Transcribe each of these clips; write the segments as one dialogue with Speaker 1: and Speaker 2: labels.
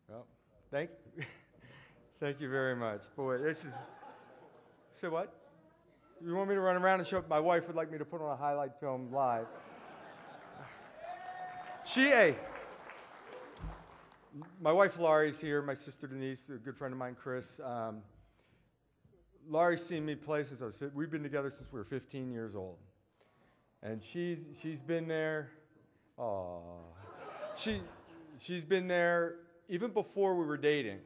Speaker 1: Well, thank, thank you very much. Boy, this is, say what? You want me to run around and show, my wife would like me to put on a highlight film live. Hey, my wife Laurie's here, my sister Denise, a good friend of mine, Chris. Laurie's seen me play since we've been together since we were 15 years old. And she's been there, she's been there even before we were dating.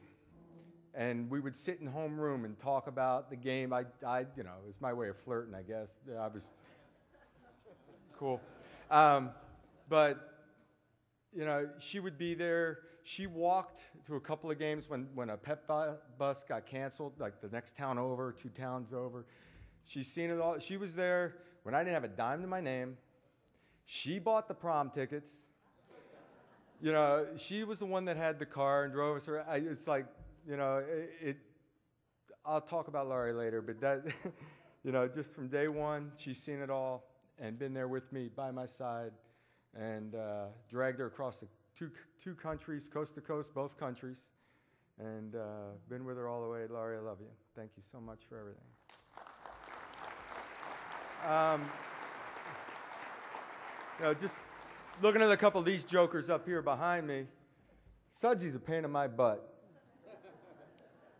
Speaker 1: And we would sit in homeroom and talk about the game. You know, it was my way of flirting, I guess. I was cool. But, you know, she would be there. She walked to a couple of games when a pep bus got canceled, like the next town over, 2 towns over. She's seen it all. She was there when I didn't have a dime to my name. She bought the prom tickets. You know, she was the one that had the car and drove us around. It's like, you know, I'll talk about Laurie later, but that, you know, just from day one, she's seen it all and been there with me by my side and dragged her across the two countries, coast to coast, both countries, and been with her all the way. Laurie, I love you. Thank you so much for everything. You know, just looking at a couple of these jokers up here behind me, Sudsy's a pain in my butt.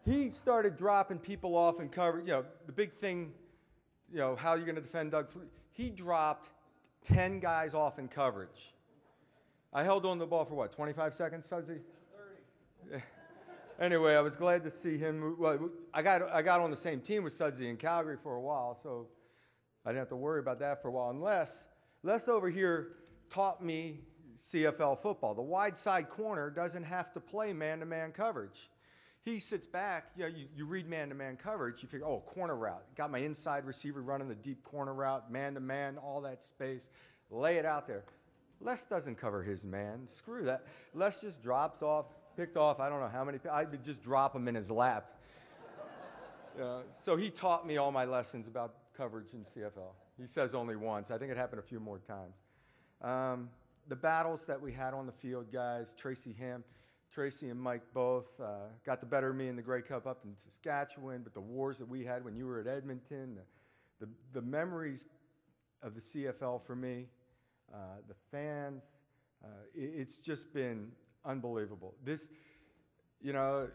Speaker 1: He started dropping people off in cover. You know, the big thing, you know, how are you going to defend Doug Flutie? He dropped 10 guys off in coverage. I held on to the ball for what, 25 seconds, Sudsy? 30. Anyway, I was glad to see him. Well, I got on the same team with Sudsy in Calgary for a while, so I didn't have to worry about that for a while. Unless Les over here taught me CFL football. The wide side corner doesn't have to play man-to-man coverage. He sits back, you know, you read man-to-man coverage, you figure, oh, corner route. Got my inside receiver running the deep corner route, man-to-man, all that space. Lay it out there. Les doesn't cover his man. Screw that. Les just drops off, picked off, I don't know how many, I would just drop him in his lap. So he taught me all my lessons about coverage in CFL. He says only once. I think it happened a few more times. The battles that we had on the field, guys, Tracy and Mike both got the better of me in the Grey Cup up in Saskatchewan, but the wars that we had when you were at Edmonton, the memories of the CFL for me, the fans, it's just been unbelievable. This, you know,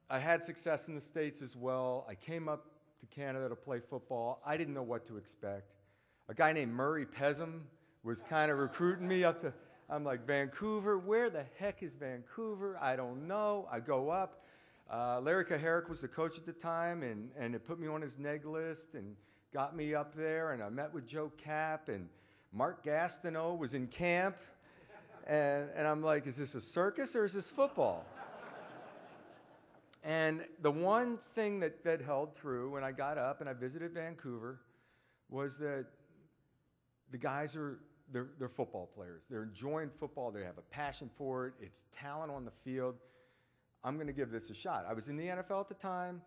Speaker 1: I had success in the States as well. I came up to Canada to play football. I didn't know what to expect. A guy named Murray Pezim was kind of recruiting me up to, I'm like, Vancouver, where the heck is Vancouver? I don't know. I go up. Larry Kaharick was the coach at the time, and it put me on his neg list and got me up there, and I met with Joe Kapp, and Mark Gastineau was in camp, and I'm like, is this a circus or is this football? And the one thing that held true when I got up and I visited Vancouver was that the guys they're football players. They're enjoying football. They have a passion for it. It's talent on the field. I'm going to give this a shot. I was in the NFL at the time,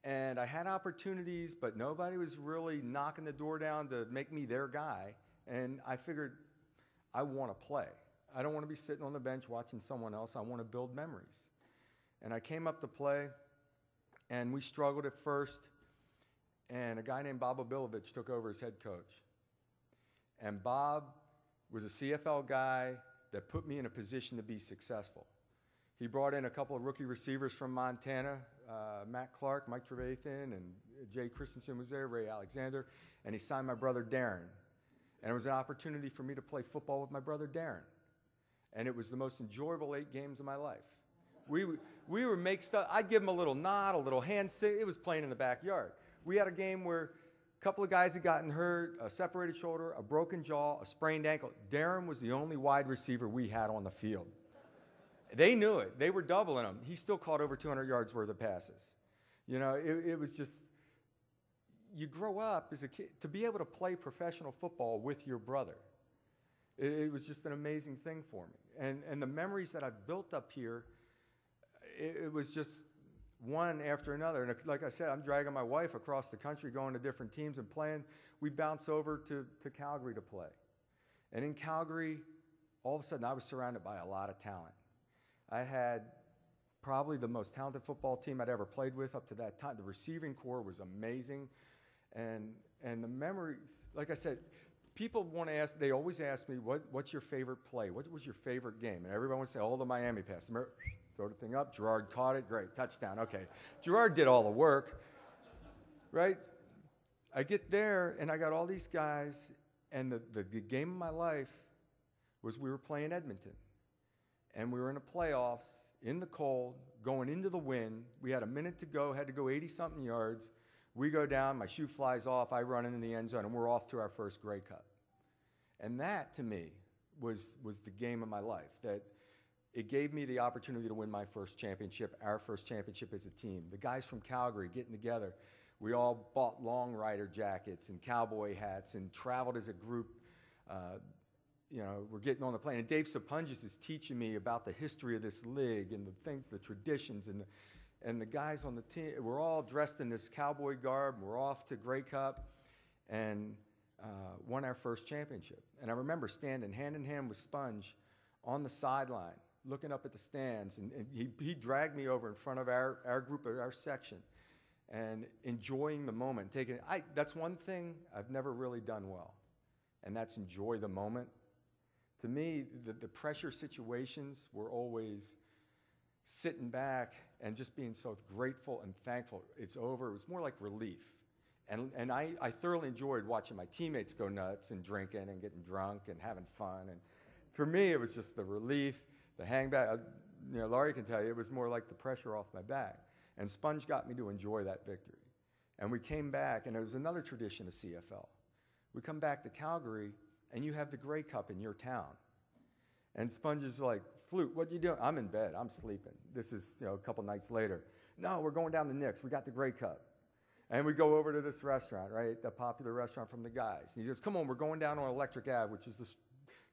Speaker 1: and I had opportunities, but nobody was really knocking the door down to make me their guy. And I figured I want to play. I don't want to be sitting on the bench watching someone else. I want to build memories. And I came up to play, and we struggled at first, and a guy named Bob Obilovich took over as head coach. And Bob was a CFL guy that put me in a position to be successful. He brought in a couple of rookie receivers from Montana, Matt Clark, Mike Trevathan, and Jay Christensen was there, Ray Alexander, and he signed my brother Darren. And it was an opportunity for me to play football with my brother Darren. And it was the most enjoyable 8 games of my life. We would make stuff, I'd give him a little nod, a little hand, it was playing in the backyard. We had a game where a couple of guys had gotten hurt, a separated shoulder, a broken jaw, a sprained ankle. Darren was the only wide receiver we had on the field. They knew it. They were doubling him. He still caught over 200 yards worth of passes. You know, it was just, you grow up as a kid, to be able to play professional football with your brother. It was just an amazing thing for me. And the memories that I've built up here, it was just one after another. And like I said, I'm dragging my wife across the country, going to different teams and playing. We bounce over to Calgary to play. And in Calgary, all of a sudden, I was surrounded by a lot of talent. I had probably the most talented football team I'd ever played with up to that time. The receiving corps was amazing. And the memories, like I said, people want to ask, they always ask me, what's your favorite play? What was your favorite game? And everyone would say, oh, the Miami pass. Throw the thing up, Gerard caught it, great, touchdown, okay. Gerard did all the work, right? I get there, and I got all these guys, and the game of my life was we were playing Edmonton. And we were in the playoffs, in the cold, going into the wind. We had a minute to go, had to go 80-something yards. We go down, my shoe flies off, I run into the end zone, and we're off to our first Grey Cup. And that, to me, was the game of my life, that it gave me the opportunity to win my first championship, our first championship as a team. The guys from Calgary getting together, we all bought long rider jackets and cowboy hats and traveled as a group. You know, we're getting on the plane. And Dave Sapungis is teaching me about the history of this league and the things, the traditions, and the guys on the team. We're all dressed in this cowboy garb. We're off to Grey Cup and won our first championship. And I remember standing hand in hand with Sponge on the sideline, looking up at the stands. And he dragged me over in front of our group, our section, and enjoying the moment. That's one thing I've never really done well, and that's enjoy the moment. To me, the pressure situations were always sitting back and just being so grateful and thankful. It's over. It was more like relief. And I thoroughly enjoyed watching my teammates go nuts and drinking and getting drunk and having fun. And for me, it was just the relief, the hang back. You know, Laurie can tell you, it was more like the pressure off my back. And Sponge got me to enjoy that victory. And we came back, and it was another tradition of CFL. We come back to Calgary, and you have the Grey Cup in your town. And Sponge is like, Flute, what you doing? I'm in bed. I'm sleeping. This is, you know, a couple nights later. No, we're going down to Nick's. We got the Grey Cup. And we go over to this restaurant, right, the popular restaurant from the guys. And he goes, come on, we're going down on Electric Ave, which is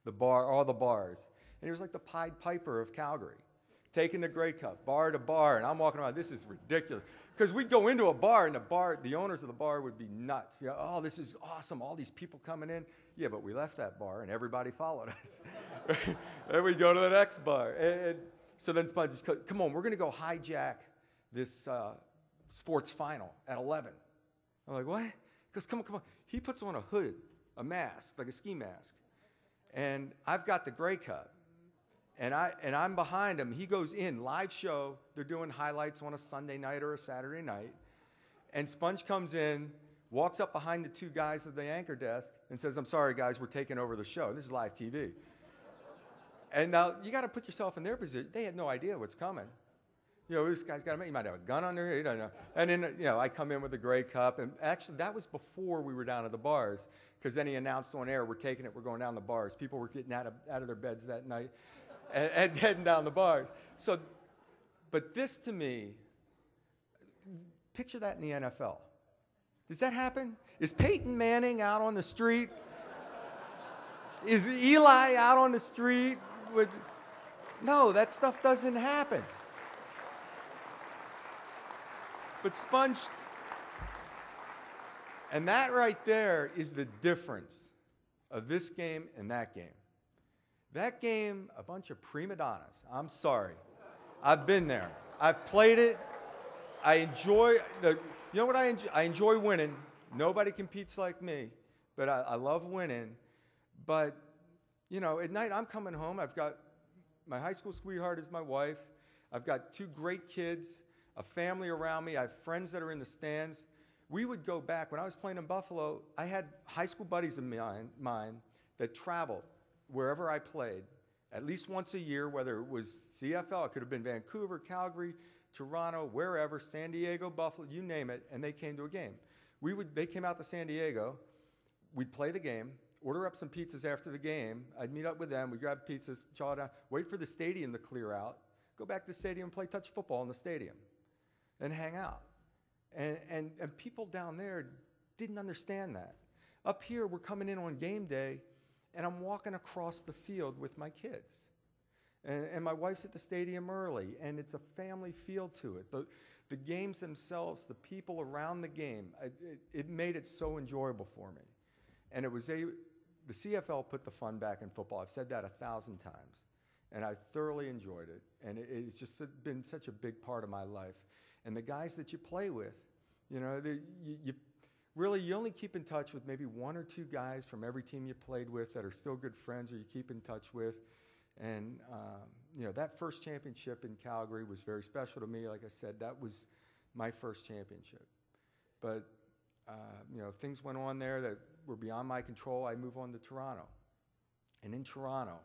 Speaker 1: the bar, all the bars. And he was like the Pied Piper of Calgary, taking the Grey Cup, bar to bar. And I'm walking around, this is ridiculous. Because we'd go into a bar, and the owners of the bar would be nuts. You know, oh, this is awesome, all these people coming in. Yeah, but we left that bar, and everybody followed us. And we go to the next bar. And so then Sponge goes, come on, we're going to go hijack this sports final at 11. I'm like, what? He goes, come on. He puts on a hood, a mask, like a ski mask. And I've got the Grey Cup. And I'm behind him. He goes in, live show. They're doing highlights on a Sunday night or a Saturday night. And Sponge comes in, walks up behind the two guys at the anchor desk and says, I'm sorry, guys, we're taking over the show. This is live TV. And now you got to put yourself in their position. They had no idea what's coming. You know, this guy's got he might have a gun on there. You don't know. And then, you know, I come in with the Grey Cup. And actually, that was before we were down at the bars, because then he announced on air, we're taking it, we're going down the bars. People were getting out of their beds that night. And heading down the bars. So, but this to me, picture that in the NFL. Does that happen? Is Peyton Manning out on the street? Is Eli out on the street? No, that stuff doesn't happen. But Sponge, and that right there is the difference of this game and that game. That game, a bunch of prima donnas. I'm sorry. I've been there. I've played it. I enjoy you know what I enjoy? I enjoy winning. Nobody competes like me, but I love winning. But, you know, at night I'm coming home. I've got my high school sweetheart is my wife. I've got two great kids, a family around me. I have friends that are in the stands. We would go back. When I was playing in Buffalo, I had high school buddies of mine that traveled wherever I played, at least once a year, whether it was CFL, it could have been Vancouver, Calgary, Toronto, wherever, San Diego, Buffalo, you name it, and they came to a game. They came out to San Diego, we'd play the game, order up some pizzas after the game, I'd meet up with them, we'd grab pizzas, chow down, wait for the stadium to clear out, go back to the stadium and play touch football in the stadium, and hang out. And people down there didn't understand that. Up here, we're coming in on game day, and I'm walking across the field with my kids. And my wife's at the stadium early, and it's a family feel to it. The games themselves, the people around the game, it made it so enjoyable for me. And the CFL put the fun back in football. I've said that 1,000 times. and I thoroughly enjoyed it. And it's just been such a big part of my life. And the guys that you play with, you know, you only keep in touch with maybe 1 or 2 guys from every team you played with that are still good friends or you keep in touch with. And, you know, that first championship in Calgary was very special to me. Like I said, that was my first championship. But, you know, things went on there that were beyond my control. I moved on to Toronto. And in Toronto,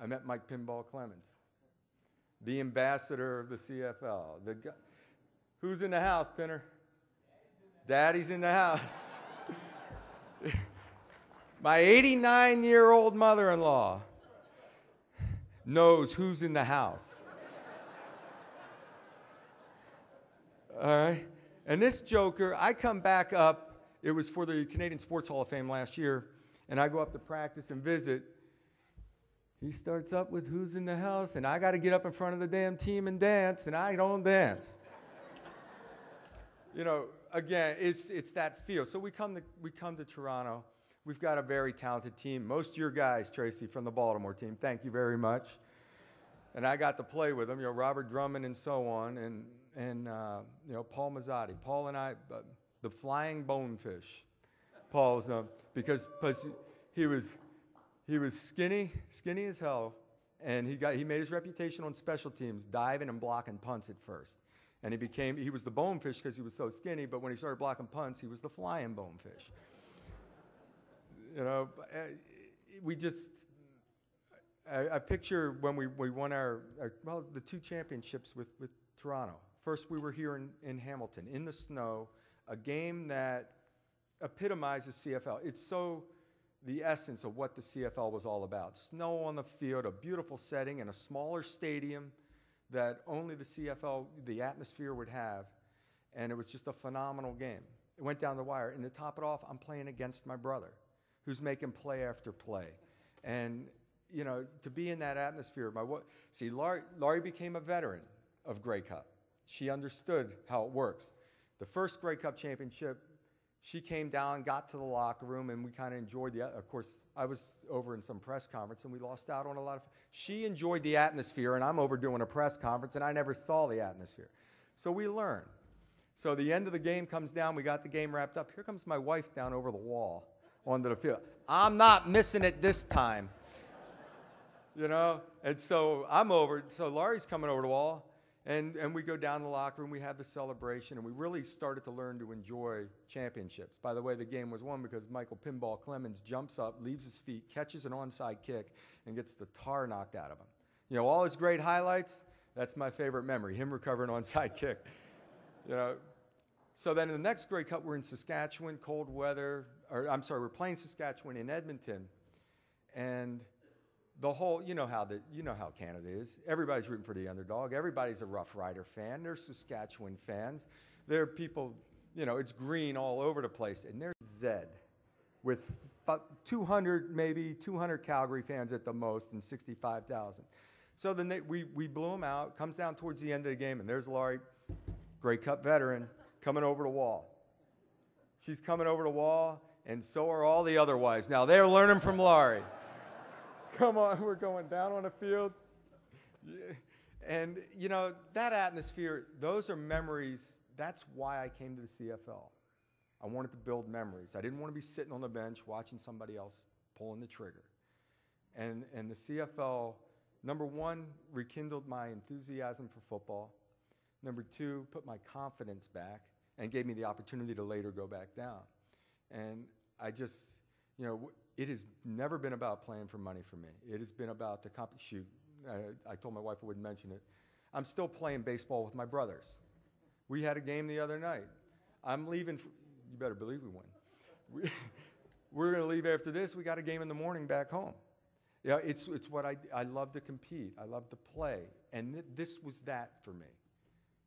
Speaker 1: I met Mike Pinball Clemens, the ambassador of the CFL. Who's in the house, Pinner? Daddy's in the house. My 89-year-old mother-in-law knows who's in the house. All right? And this joker, I come back up. It was for the Canadian Sports Hall of Fame last year, and I go up to practice and visit. He starts up with who's in the house, and I got to get up in front of the damn team and dance, and I don't dance. You know, again, it's that feel. So we come to Toronto. We've got a very talented team. Most of your guys, Tracy, from the Baltimore team, thank you very much. And I got to play with them, you know, Robert Drummond and so on, and you know, Paul Mazzotti. Paul and I, the flying bonefish. Paul's because he was skinny as hell, and he made his reputation on special teams, diving and blocking punts at first. And he was the bonefish because he was so skinny, but when he started blocking punts, he was the flying bonefish. You know, I picture when we won the 2 championships with Toronto. First, we were here in Hamilton, in the snow, a game that epitomizes CFL. It's so the essence of what the CFL was all about. Snow on the field, a beautiful setting, in a smaller stadium that only the CFL, the atmosphere would have, and it was just a phenomenal game. It went down the wire, and to top it off, I'm playing against my brother, who's making play after play. And, you know, to be in that atmosphere, Laurie became a veteran of Grey Cup. She understood how it works. The first Grey Cup championship, she came down, got to the locker room, and we kind of enjoyed of course, I was over in some press conference, and we lost out on a lot of. She enjoyed the atmosphere, and I'm over doing a press conference, and I never saw the atmosphere. So we learned. So the end of the game comes down. We got the game wrapped up. Here comes my wife down over the wall onto the field. I'm not missing it this time. You know? And so I'm over. So Laurie's coming over the wall. And we go down the locker room, we have the celebration, and we really started to learn to enjoy championships. By the way, the game was won because Michael Pinball Clemens jumps up, leaves his feet, catches an onside kick, and gets the tar knocked out of him. You know, all his great highlights, that's my favorite memory, him recovering an onside kick. You know, so then in the next Grey Cup, we're in Saskatchewan, cold weather, we're playing Saskatchewan in Edmonton, and the whole, you know how Canada is. Everybody's rooting for the underdog. Everybody's a Rough Rider fan. There's Saskatchewan fans. There are people, you know, it's green all over the place. And there's Zed with 200 Calgary fans at the most and 65,000. So then we blew them out. Comes down towards the end of the game, and there's Laurie, Grey Cup veteran, coming over the wall. She's coming over the wall, and so are all the other wives. Now, they're learning from Laurie. Come on, we're going down on the field. Yeah. And, you know, that atmosphere, those are memories. That's why I came to the CFL. I wanted to build memories. I didn't want to be sitting on the bench watching somebody else pulling the trigger. And the CFL, number 1, rekindled my enthusiasm for football. Number 2, put my confidence back and gave me the opportunity to later go back down. And I just, you know, it has never been about playing for money for me. It has been about the competition. I told my wife I wouldn't mention it. I'm still playing baseball with my brothers. We had a game the other night. I'm leaving. You better believe we win. We're going to leave after this. We got a game in the morning back home. Yeah, it's what I love to compete. I love to play. And this was that for me.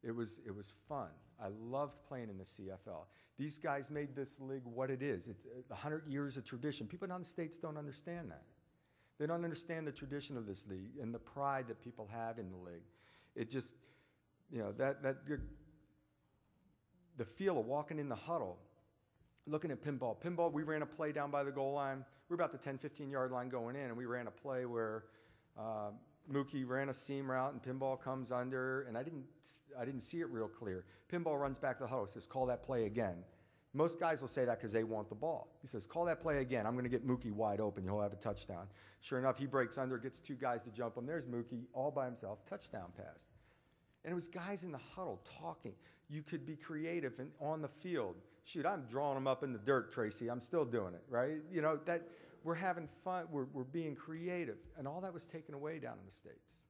Speaker 1: It was fun. I loved playing in the CFL. These guys made this league what it is. It's 100 years of tradition. People in the States don't understand that. They don't understand the tradition of this league and the pride that people have in the league. It just, you know, the feel of walking in the huddle looking at pinball. Pinball, we ran a play down by the goal line. We were about the 10, 15-yard line going in, and we ran a play where Mookie ran a seam route, and pinball comes under, and I didn't see it real clear. Pinball runs back to the huddle, says, call that play again. Most guys will say that because they want the ball. He says, call that play again. I'm going to get Mookie wide open. He'll have a touchdown. Sure enough, he breaks under, gets two guys to jump him. There's Mookie all by himself, touchdown pass. And it was guys in the huddle talking. You could be creative and on the field. Shoot, I'm drawing them up in the dirt, Tracy. I'm still doing it, right? You know, that we're having fun. We're being creative. And all that was taken away down in the States.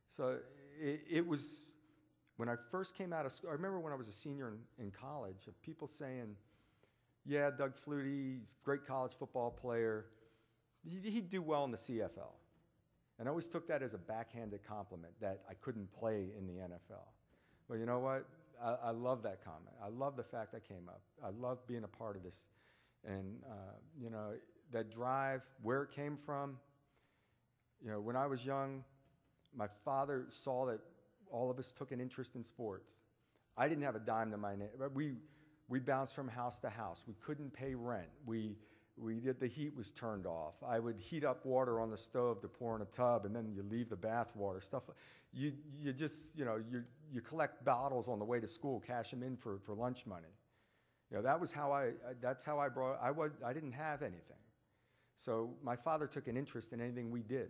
Speaker 1: So it was, when I first came out of school, I remember when I was a senior in college, of people saying, yeah, Doug Flutie, he's a great college football player. He'd do well in the CFL. And I always took that as a backhanded compliment that I couldn't play in the NFL. Well, you know what? I love that comment. I love the fact I came up. I love being a part of this. And, you know, that drive, where it came from, you know, when I was young, my father saw that all of us took an interest in sports. I didn't have a dime to my name. We bounced from house to house. We couldn't pay rent. The heat was turned off. I would heat up water on the stove to pour in a tub, and then you leave the bath water. Stuff. You just, you know, you collect bottles on the way to school, cash them in for lunch money. You know, that was how that's how I brought, I didn't have anything. So my father took an interest in anything we did.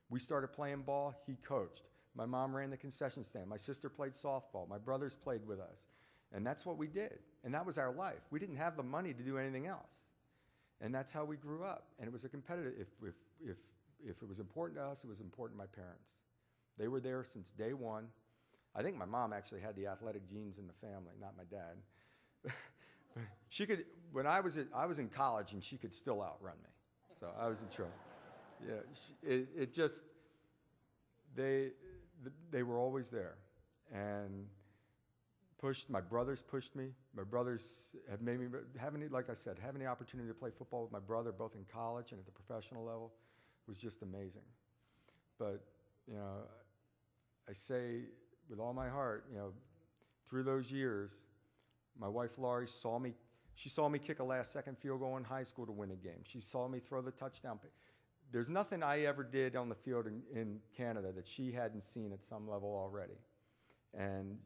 Speaker 1: We started playing ball, he coached. My mom ran the concession stand. My sister played softball. My brothers played with us. And that's what we did. And that was our life. We didn't have the money to do anything else. And that's how we grew up. And it was a competitive, if it was important to us, it was important to my parents. They were there since day one. I think my mom actually had the athletic genes in the family, not my dad. She could, when I was in college, and she could still outrun me. So I was in trouble. Yeah, they were always there. And my brothers pushed me. My brothers have made me, like I said, having the opportunity to play football with my brother, both in college and at the professional level, was just amazing. But, you know, I say with all my heart, you know, through those years, my wife Laurie saw me kick a last-second field goal in high school to win a game. She saw me throw the touchdown. There's nothing I ever did on the field in Canada that she hadn't seen at some level already. And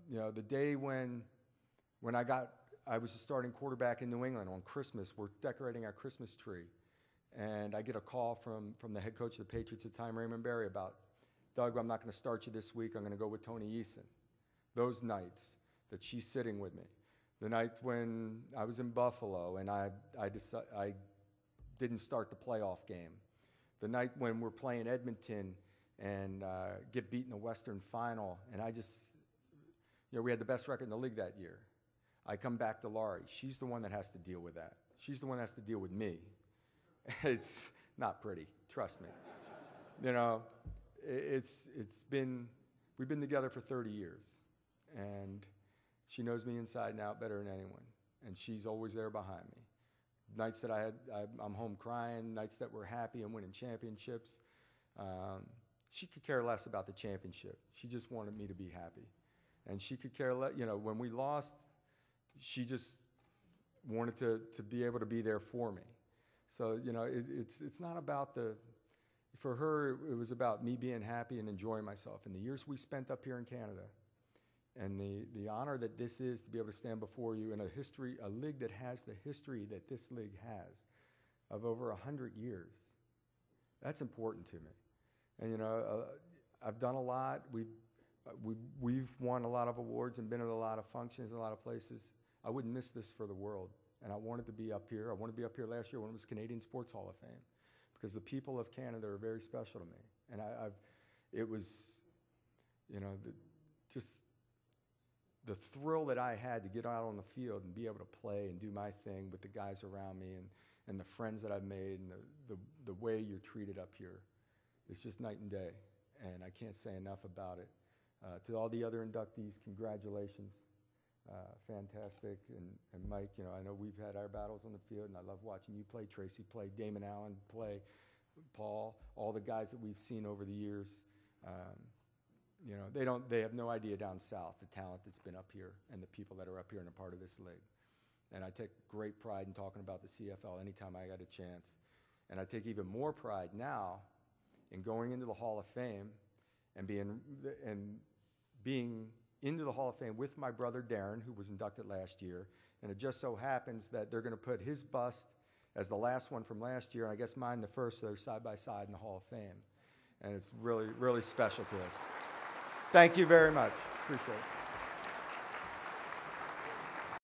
Speaker 1: you know, the day when I was a starting quarterback in New England on Christmas, we're decorating our Christmas tree, and I get a call from the head coach of the Patriots at the time, Raymond Berry, about, Doug, I'm not going to start you this week. I'm going to go with Tony Eason. Those nights that she's sitting with me, the night when I was in Buffalo and I didn't start the playoff game, the night when we're playing Edmonton and get beat in the Western Final, and you know, we had the best record in the league that year. I come back to Laurie. She's the one that has to deal with that. She's the one that has to deal with me. It's not pretty, trust me. You know, we've been together for 30 years, and she knows me inside and out better than anyone, and she's always there behind me. Nights that I'm home crying, nights that we're happy and winning championships. She could care less about the championship. She just wanted me to be happy. And she could care less, you know, when we lost, she just wanted to be able to be there for me. So, you know, it's not about for her, it was about me being happy and enjoying myself. And the years we spent up here in Canada, and the honor that this is to be able to stand before you in a league that has the history that this league has of over 100 years, that's important to me. And, you know, I've done a lot. We've won a lot of awards and been at a lot of functions, a lot of places. I wouldn't miss this for the world. And I wanted to be up here. I wanted to be up here last year when it was Canadian Sports Hall of Fame, because the people of Canada are very special to me. And it was, you know, just the thrill that I had to get out on the field and be able to play and do my thing with the guys around me and the friends that I've made and the way you're treated up here. It's just night and day, and I can't say enough about it. To all the other inductees, congratulations. Fantastic. And Mike, you know, I know we've had our battles on the field, and I love watching you play, Tracy play, Damon Allen play, Paul, all the guys that we've seen over the years. You know, they have no idea down south the talent that's been up here and the people that are up here and a part of this league. And I take great pride in talking about the CFL anytime I got a chance. And I take even more pride now in going into the Hall of Fame and being into the Hall of Fame with my brother Darren, who was inducted last year. And it just so happens that they're going to put his bust as the last one from last year, and I guess mine the first, so they're side by side in the Hall of Fame. And it's really, really special to us. Thank you very much. Appreciate it.